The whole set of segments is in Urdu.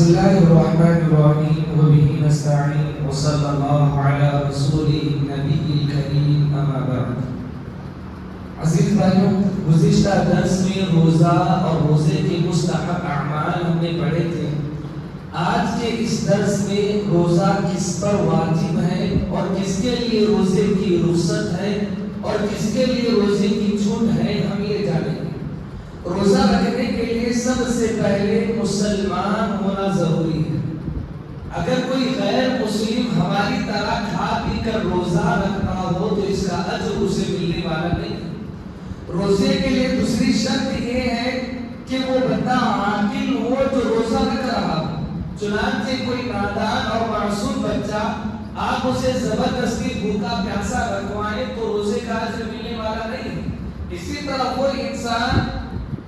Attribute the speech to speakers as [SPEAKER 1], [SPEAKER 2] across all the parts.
[SPEAKER 1] الله الرحمن الرحيم وبه نستعين وصلى الله على رسوله النبي الكريم اما بعد. عزیز بھائیوں، گزشتہ درس میں روزہ اور روزے کے مستحب اعمال ہم نے پڑھے تھے. آج کے اس درس میں روزہ کس پر واجب ہے اور کس کے لیے روزے کی رخصت ہے اور کس کے لیے روزے کی چھوٹ ہے، ہم یہ جانیں گے. روزہ رکھنے کے لیے سب سے پہلے مسلمان ہونا ضروری ہے. اگر کوئی غیر مسلم ہماری طرح کھا پی کر روزہ رکھتا ہو تو اس کا اجر اسے ملنے والا نہیں. روزے کے لیے دوسری شرط یہ ہے کہ وہ بندہ عاقل ہو جو روزہ رکھ رہا ہو. چنانچہ کوئی نادان اور معصوم بچہ آپ اسے زبردستی بھوکا پیاسا رکھوائے تو روزے کا اجر ملنے والا نہیں. اسی طرح کوئی انسان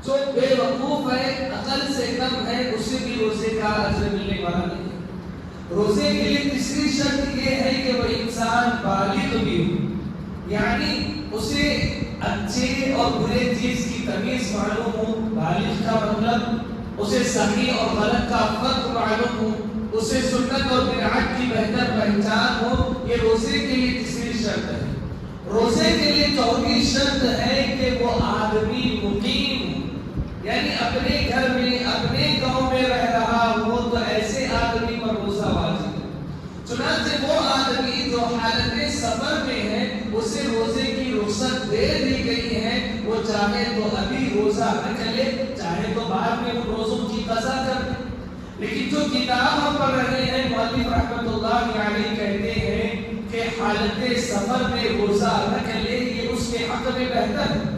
[SPEAKER 1] جو بے وقوف ہے، عقل سے کم ہے، اسے بھی روزے کا اجر ملنے والا نہیں. روزے کے لیے تیسری شرط یہ ہے کہ وہ انسان بالغ بھی ہو، یعنی اسے اچھے اور برے چیز کی تمیز معلوم ہو. بالغ کا مطلب اسے صحیح اور غلط کا فرق معلوم ہو، اسے سنت اور بدعت کی بہتر پہچان ہو. یہ روزے کے لیے تیسری شرط ہے. روزے کے لیے چوتھی شرط ہے کہ وہ آدمی مقیم، یعنی اپنے گھر میں اپنے گاؤں میں رہ رہا ہو تو ایسے آدمی پر روزہ واجب ہے. چنانچہ وہ آدمی جو حالت سفر میں ہے اسے روزے کی رخصت دے دی گئی ہے، وہ چاہے تو ابھی روزہ رکھ لے، چاہے تو بعد میں ان روزوں کی قضا کر دے. لیکن جو کتاب ہم پڑھ رہے ہیں، مؤلف رحمۃ اللہ علیہ کہتے ہیں کہ حالت سفر میں روزہ رکھ لے، یہ اس کے حق میں بہتر ہے.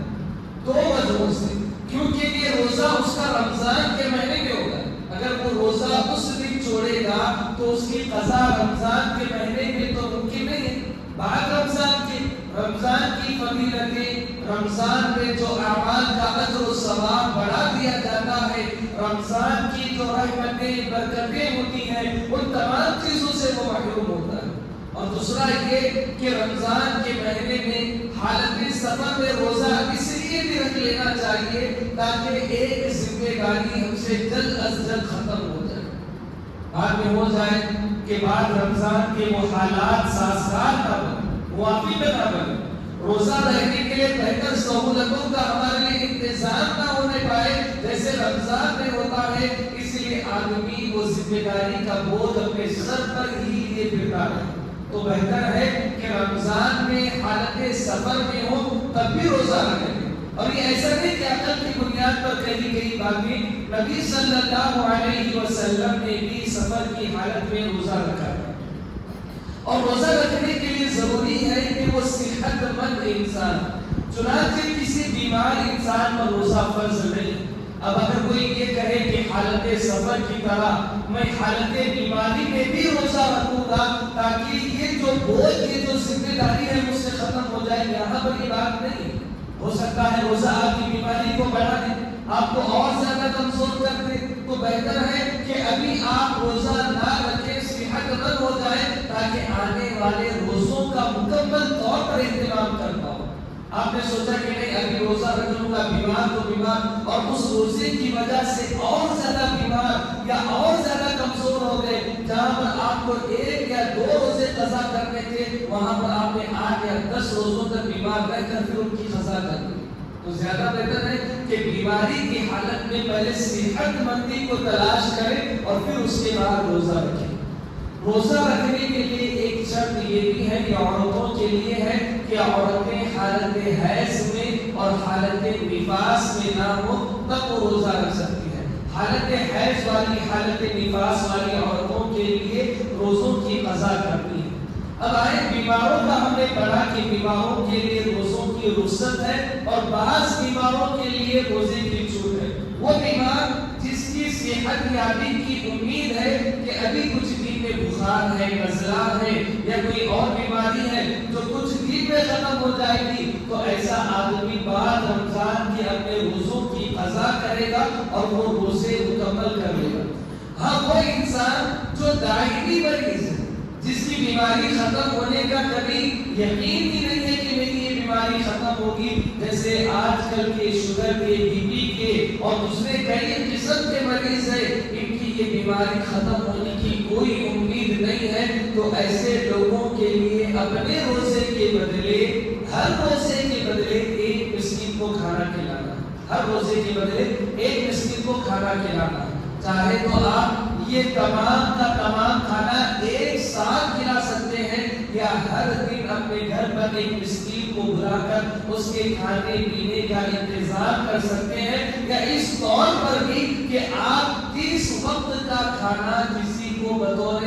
[SPEAKER 1] دو وجہوں سے. کیونکہ یہ روزہ اس کا رمضان کے مہینے میں ہوگا. اگر وہ روزہ اس دن چھوڑے گا تو اس کی قضا رمضان کے مہینے میں تو ممکن نہیں ہے. بعد رمضان کی فضیلتیں، رمضان میں جو اعمال کا اجر و ثواب بڑھا دیا جاتا ہے، رمضان کی جو رحمتیں برکتیں ہوتی ہیں، ان تمام چیزوں سے وہ محروم ہوتا ہے. اور دوسرا یہ کہ رمضان کے مہینے میں حالت سفر میں روزہ اس لیے بھی رکھ لینا چاہیے تاکہ ایک ذمہ داری ہم سے جلد از جلد ختم ہو جائے. بعد میں ہو جائے کہ بعد رمضان کے وہ حالات سازگار نہ بنے، موافق نہ بنے، روزہ رہنے کے لیے بہتر سہولتوں کا ہمارے لیے انتظام نہ ہونے پائے جیسے رمضان میں ہوتا ہے. اس لیے آدمی وہ ذمہ داری کا بوجھ اپنے سر پر ہی لیے پھرتا ہے. تو بہتر ہے کہ رمضان میں حالت سفر میں ہو تب بھی روزہ رکھیں. اور یہ ایسا نہیں کہ عقل کی بنیاد پر کہی گئی باتیں. نبی صلی اللہ علیہ وسلم نے بھی سفر کی حالت میں روزہ رکھا ہے. اور روزہ رکھنے کے لیے ضروری ہے کہ وہ صحت مند انسان. چنانچہ کسی بیمار انسان پر روزہ فرض نہیں. اب اگر کوئی یہ کہے کہ حالت سفر کی طرح میں حالت بیماری میں بھی روزہ رکھوں گا تاکہ یہ جو بوجھ، یہ جو ذمہ داری ہے مجھ سے ختم ہو جائے، یہاں پر یہ بات نہیں. ہو سکتا ہے روزہ آپ کی بیماری کو بڑھا دے، آپ کو اور زیادہ کمزور کر دے. تو بہتر ہے کہ ابھی آپ روزہ نہ رکھیں، صحت مند ہو جائے تاکہ آنے والے روزوں کا مکمل طور پر اہتمام کر پاؤ. آپ نے سوچا کہ نہیں ابھی روزہ رکھ لوں گا، بیمار تو بیمار، اور اس روزے کی وجہ سے اور زیادہ بیمار یا اور زیادہ کمزور ہو گئے. جہاں پر آپ کو 1 یا 2 روزے قضا کرنے تھے وہاں پر آپ نے 8 یا 10 روزوں تک بیمار رہ کر پھر ان کی قضا کر دی. تو زیادہ بہتر ہے کہ بیماری کی حالت میں پہلے صحت مندی کو تلاش کریں اور پھر اس کے بعد روزہ رکھیں. روزہ رکھنے کے لیے ایک شرط یہ بھی ہے کہ عورتوں کے لیے ہے کہ عورتیں حالت حیض میں اور حالت نفاس میں نہ ہو تب وہ روزہ رکھ سکتی ہیں. حالت حیض والی، حالت نفاس والی عورتوں کے لیے روزوں کی قضا کرتی ہے. اب آئے بیماروں کا، ہم نے پڑھا کہ بیماروں کے لیے روزوں کی رخصت ہے اور بعض بیماروں کے لیے روزے کی چھوٹ ہے. وہ بیمار جس کی صحت یابی کی امید ہے کہ ابھی کچھ دن میں بخار ہے، نزلہ ہے یا کوئی اور بیماری ہے جو کچھ دن میں ختم ہو جائے گی، تو ایسا آدمی بعد رمضان کے اپنے روزوں کی قضا کرے گا اور وہ روزے مکمل کر لے گا. ہاں وہ انسان جو دائمی مریض ہے، جس کی بیماری ختم ہونے کا کبھی یقین ہی نہیں ہے کہ میری یہ بیماری ختم ہوگی، جیسے آج کل کے شوگر کے، بی پی کے اور دوسرے کئی قسم کے مریض ہیں، ان کی یہ بیماری ختم ہونے کی کوئی امید نہیں ہے، تو ایسے لوگوں کے لیے اپنے روزے کے بدلے، ہر روزے کے بدلے ایک مسکین کو کھانا کھلانا، ہر روزے کے بدلے ایک مسکین کو کھانا کھلانا. چاہے تو آپ یہ تمام کا تمام کھانا ایک ساتھ کھلا سکتے ہیں، یا ہر دن اپنے گھر پر ایک مسکین کو بلا کر اس کے کھانے پینے کا انتظام کر سکتے ہیں، یا اس طور پر بھی کہ آپ 30 وقت کا کھانا کسی کو بطور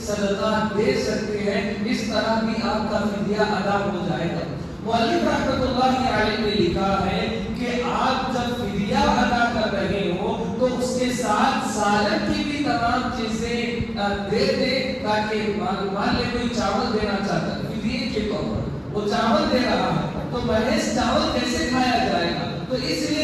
[SPEAKER 1] صدقہ دے سکتے ہیں. اس طرح بھی آپ کا فدیہ ادا ہو جائے گا. مؤلف رحمۃ اللہ علیہ نے لکھا ہے کہ آپ جب فدیہ ادا کر رہے ہو تو اس کے ساتھ سالن کی بھی تمام چیزیں دے دیں، تاکہ مان لے کوئی چاول دینا چاہتا ہے فدیے کے طور پر، وہ چاول دے رہا ہے تو محض چاول کیسے کھایا جائے گا؟ تو اس لیے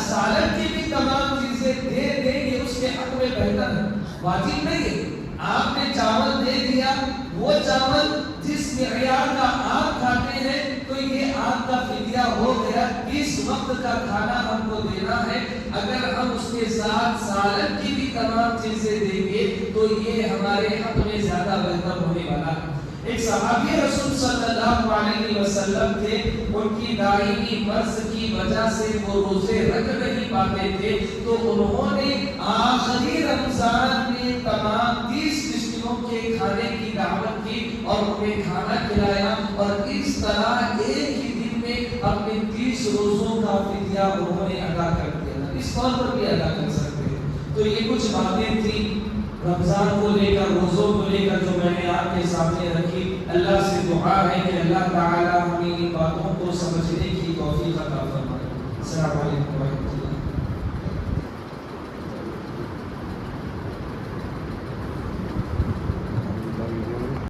[SPEAKER 1] سالن کی بھی تمام چیزیں دے دیں، یہ اس کے حق میں بہتر ہے، واجب نہیں ہے. آپ نے چاول دے دیا، وہ چاول جس معیار کا آپ کھاتے ہیں تو یہ آپ کا فدیہ ہو گیا. اس وقت کا کھانا ہم کو دینا ہے. اگر ہم اس کے ساتھ سالن کی بھی تمام چیزیں دیں گے تو یہ ہمارے حق میں زیادہ بہتر ہونے والا ہے. ایک صحابی رسول صلی اللہ علیہ وسلم تھے، ان کی دائمی مرض کی وجہ سے وہ روزے رکھ نہیں پاتے تھے، تو انہوں نے آخری رمضان میں تمام 30 مسکینوں کے کھانے کی دعوت کی اور انہیں کھانا کھلایا، اور اس طرح ایک ہی دن میں اپنے 30 روزوں کا فدیہ انہوں نے ادا کر دیا. اس طور پر بھی ادا کر سکتے ہیں. تو یہ کچھ باتیں تھیں رمضان کو لے کر، روزوں کو لے کر، جو میں نے آپ کے سامنے رکھی. اللہ سے دعا ہے کہ اللہ تعالی ہمیں ان باتوں کو سمجھنے کی توفیق عطا فرمائے. السلام علیکم ورحمۃ اللہ.